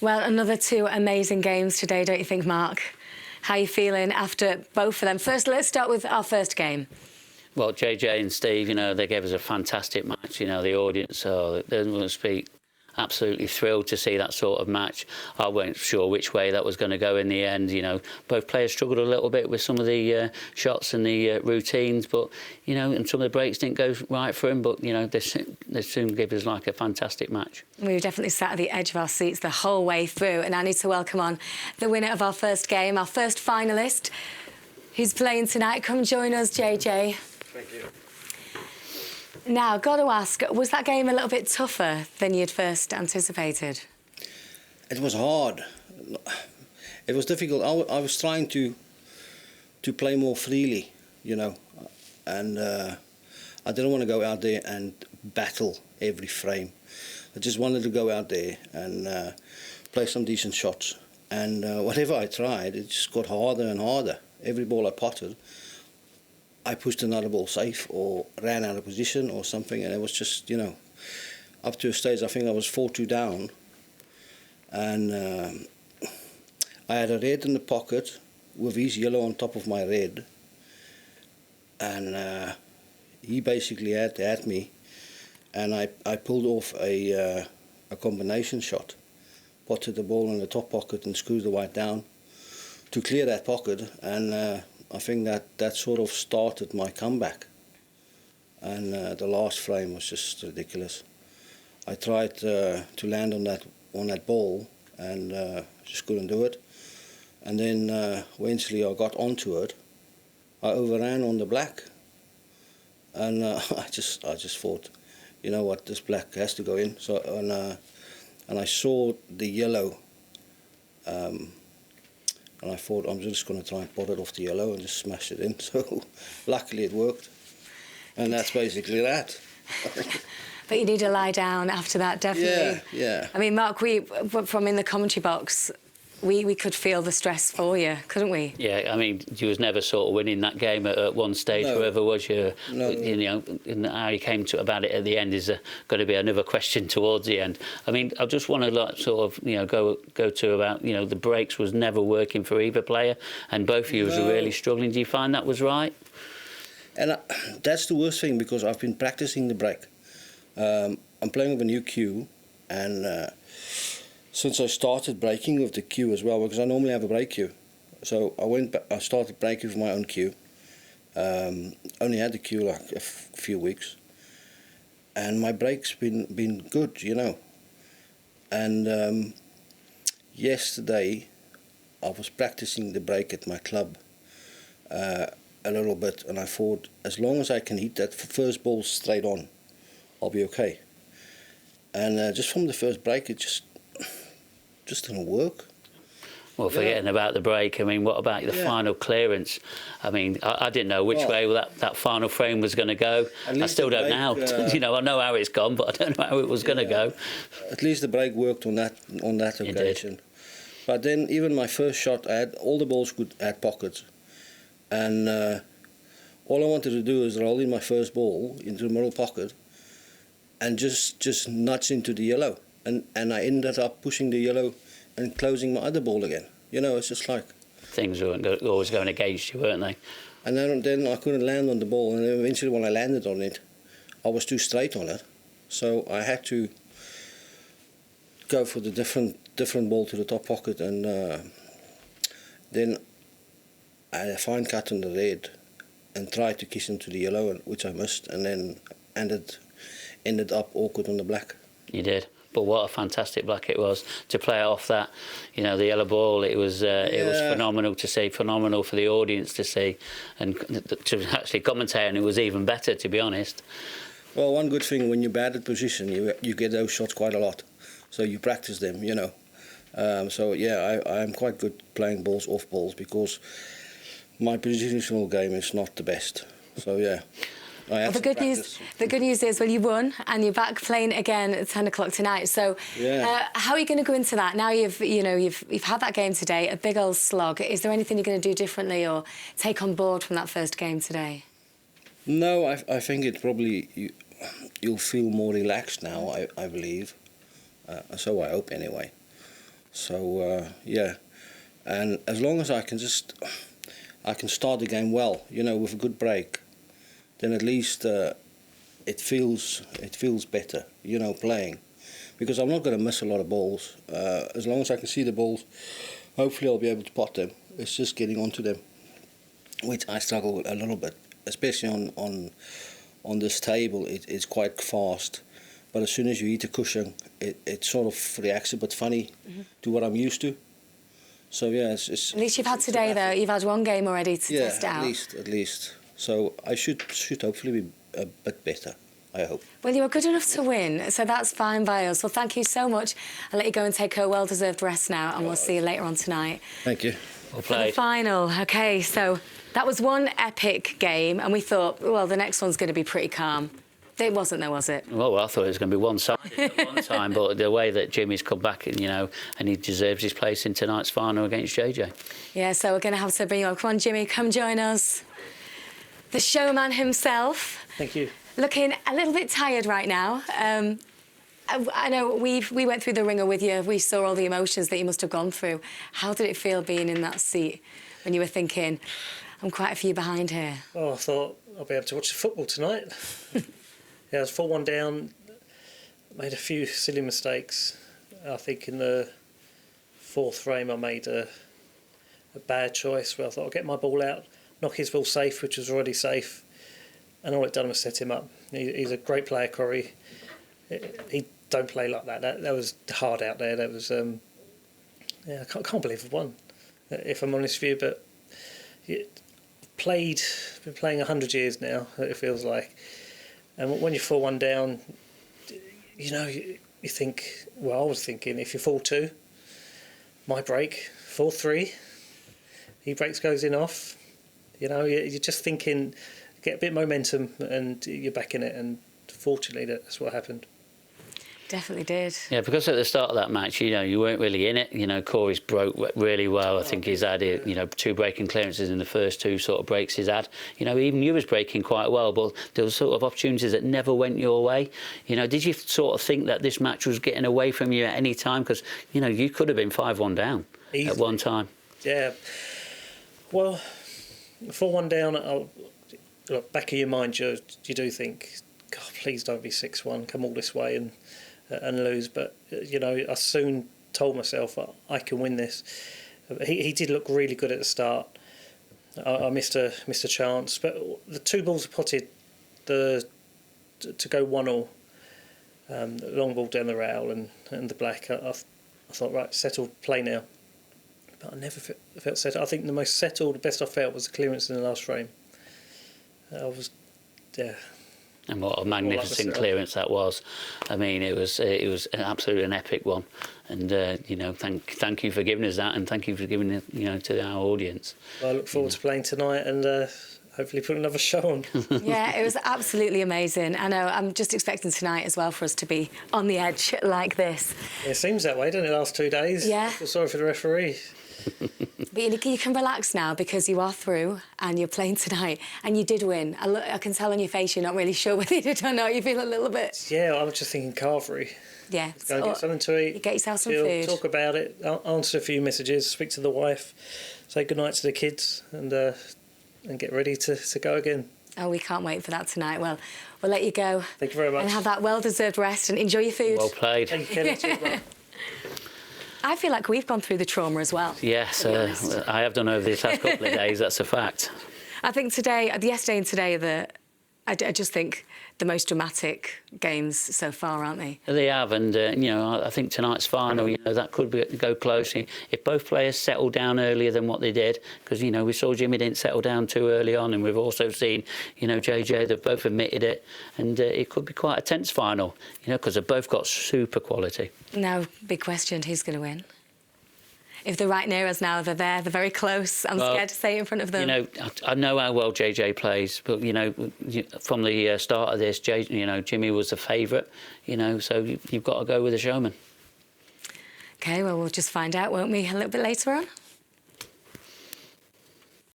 Well, another two amazing games today, don't you think, Mark? How are you feeling after both of them? First, let's start with our first game. Well, JJ and Steve, they gave us a fantastic match. The audience, so they must be absolutely thrilled to see that sort of match. I weren't sure which way that was going to go in the end. Both players struggled a little bit with some of the shots and the routines, but and some of the breaks didn't go right for them. But they soon gave us like a fantastic match. We were definitely sat at the edge of our seats the whole way through, and I need to welcome on the winner of our first game, our first finalist, who's playing tonight. Come join us, JJ. Thank you. Now, got to ask, was that game a little bit tougher than you'd first anticipated? It was hard. It was difficult. I was trying to play more freely, and I didn't want to go out there and battle every frame. I just wanted to go out there and play some decent shots. And whatever I tried, it just got harder and harder. Every ball I potted, I pushed another ball safe or ran out of position or something, and it was just, up to a stage I think I was 4-2 down, and I had a red in the pocket with his yellow on top of my red, and he basically had me, and I pulled off a combination shot, potted the ball in the top pocket and screwed the white down to clear that pocket, and I think that sort of started my comeback, and the last frame was just ridiculous. I tried to land on that ball and just couldn't do it. And then eventually I got onto it. I overran on the black, and I just thought, you know what, this black has to go in. So and I saw the yellow. And I thought, I'm just going to try and pot it off the yellow and just smash it in. So luckily it worked. And that's basically that. But you need to lie down after that, definitely. Yeah. I mean, Mark, from in the commentary box, we could feel the stress for you, couldn't we? Yeah, I mean, you was never sort of winning that game at one stage, No. whoever was you. No. And how you came to about it at the end is going to be another question towards the end. I mean, I just want to go to about the breaks was never working for either player, and both of you was really struggling. Do you find that was right? And that's the worst thing, because I've been practicing the break. I'm playing with a new cue, and since I started breaking with the cue as well, because I normally have a break cue, so I started breaking with my own cue. Only had the cue like a few weeks, and my break's been good, And yesterday I was practicing the break at my club a little bit, and I thought, as long as I can hit that first ball straight on, I'll be okay. And just from the first break, it just didn't work. Well, forgetting about the break, I mean, what about the final clearance? I mean, I didn't know which way that final frame was going to go. I still don't now. I know how it's gone, but I don't know how it was going to go. At least the break worked on that occasion. But then even my first shot, all the balls had pockets, and all I wanted to do is roll in my first ball into the middle pocket and just nuts into the yellow. And I ended up pushing the yellow and closing my other ball again. It's just like... Things weren't always going against you, weren't they? And then I couldn't land on the ball, and eventually when I landed on it, I was too straight on it. So I had to go for the different ball to the top pocket, and then I had a fine cut on the red and tried to kiss into the yellow, which I missed, and then ended up awkward on the black. You did. But what a fantastic black it was to play off that, the yellow ball. It was phenomenal to see, phenomenal for the audience to see, and to actually commentate, and it was even better, to be honest. Well, one good thing, when you're bad at position, you get those shots quite a lot, so you practice them, So yeah, I am quite good playing balls off balls, because my positional game is not the best. So yeah. Well, the good news is, you won, and you're back playing again at 10 o'clock tonight. So, how are you going to go into that now? You've had that game today, a big old slog. Is there anything you're going to do differently or take on board from that first game today? No, I think it probably you'll feel more relaxed now. I believe, so I hope anyway. So yeah, and as long as I can start the game well, you know, with a good break, then at least it feels better, you know, playing, because I'm not going to miss a lot of balls. As long as I can see the balls, hopefully I'll be able to pot them. It's just getting onto them, which I struggle with a little bit, especially on this table. It's quite fast, but as soon as you hit a cushion, it sort of reacts a bit funny to what I'm used to. So yeah, it's at least you've had today though. You've had one game already to test it out. At least. So I should hopefully be a bit better, I hope. Well, you were good enough to win, so that's fine by us. Well, thank you so much. I'll let you go and take a well-deserved rest now, and we'll see you later on tonight. Thank you. Well For the played. final. OK, so that was one epic game, and we thought, well, the next one's going to be pretty calm. It wasn't, though, was it? Well, I thought it was going to be one-sided at one time, but the way that Jimmy's come back, you know, and he deserves his place in tonight's final against JJ. Yeah, so we're going to have to bring you up. Come on, Jimmy, come join us. The showman himself. Thank you. Looking a little bit tired right now. I know we went through the ringer with you. We saw all the emotions that you must have gone through. How did it feel being in that seat when you were thinking, I'm quite a few behind here? Oh, I thought I'll be able to watch the football tonight. Yeah, I was 4-1 down, made a few silly mistakes. I think in the fourth frame I made a bad choice where I thought I'll get my ball out, knock his ball safe, which was already safe, and all it done was set him up. He's a great player, Corey. He don't play like that. That was hard out there. That was yeah, I can't believe I've won, if I'm honest with you. But been playing 100 years now, it feels like. And when you 4-1 down, you know, you think, well, I was thinking, if you're 4-2, my break, 4-3, he breaks, goes in off. You know, you're just thinking, get a bit of momentum and you're back in it. And fortunately, that's what happened. Definitely did. Yeah, because at the start of that match, you know, you weren't really in it. You know, Corey's broke really well. I think he's had, you know, 2 breaking clearances in the first 2 sort of breaks he's had. You know, even you was breaking quite well, but there were sort of opportunities that never went your way. You know, did you sort of think that this match was getting away from you at any time? Because, you know, you could have been 5-1 down at one time. Yeah. Well, 4-1 down, look, back of your mind, you do think, God, please don't be 6-1, come all this way and lose. But you know, I soon told myself I can win this. He did look really good at the start. I missed a chance, but the 2 balls potted to go 1-1, the long ball down the rail and the black. I thought, right, settled, play now. But I never felt settled. I think the most settled, the best I felt was the clearance in the last frame. I was, yeah. And what a magnificent clearance that was. I mean, it was absolutely an epic one. And, you know, thank you for giving us that, and thank you for giving it, you know, to our audience. Well, I look forward to playing tonight and hopefully put another show on. Yeah, it was absolutely amazing. I know, I'm just expecting tonight as well for us to be on the edge like this. It seems that way, doesn't it, the last 2 days? Yeah. I feel sorry for the referee. But you can relax now because you are through and you're playing tonight and you did win. I can tell on your face you're not really sure whether you did or not. You feel a little bit... Yeah, I was just thinking carvery. Yeah. Go and get something to eat. You get yourself some chill, food. Talk about it, answer a few messages, speak to the wife, say goodnight to the kids and get ready to go again. Oh, we can't wait for that tonight. Well, we'll let you go. Thank you very much. And have that well-deserved rest and enjoy your food. Well played. Thank you, Kelly. Cheers, mate. I feel like we've gone through the trauma as well. Yes, I have done over these last couple of days, that's a fact. I think yesterday and today, I just think the most dramatic games so far, aren't they? They have, and you know, I think tonight's final, you know, that could go close if both players settle down earlier than what they did, because you know we saw Jimmy didn't settle down too early on, and we've also seen, you know, JJ, they've both admitted it, and it could be quite a tense final, you know, because they've both got super quality. Now, big question: who's going to win? If they're right near us now, they're there, they're very close. I'm scared to say it in front of them. You know, I know how well JJ plays, but, you know, from the start of this, you know, Jimmy was the favourite, you know, so you've got to go with the showman. OK, well, we'll just find out, won't we, a little bit later on?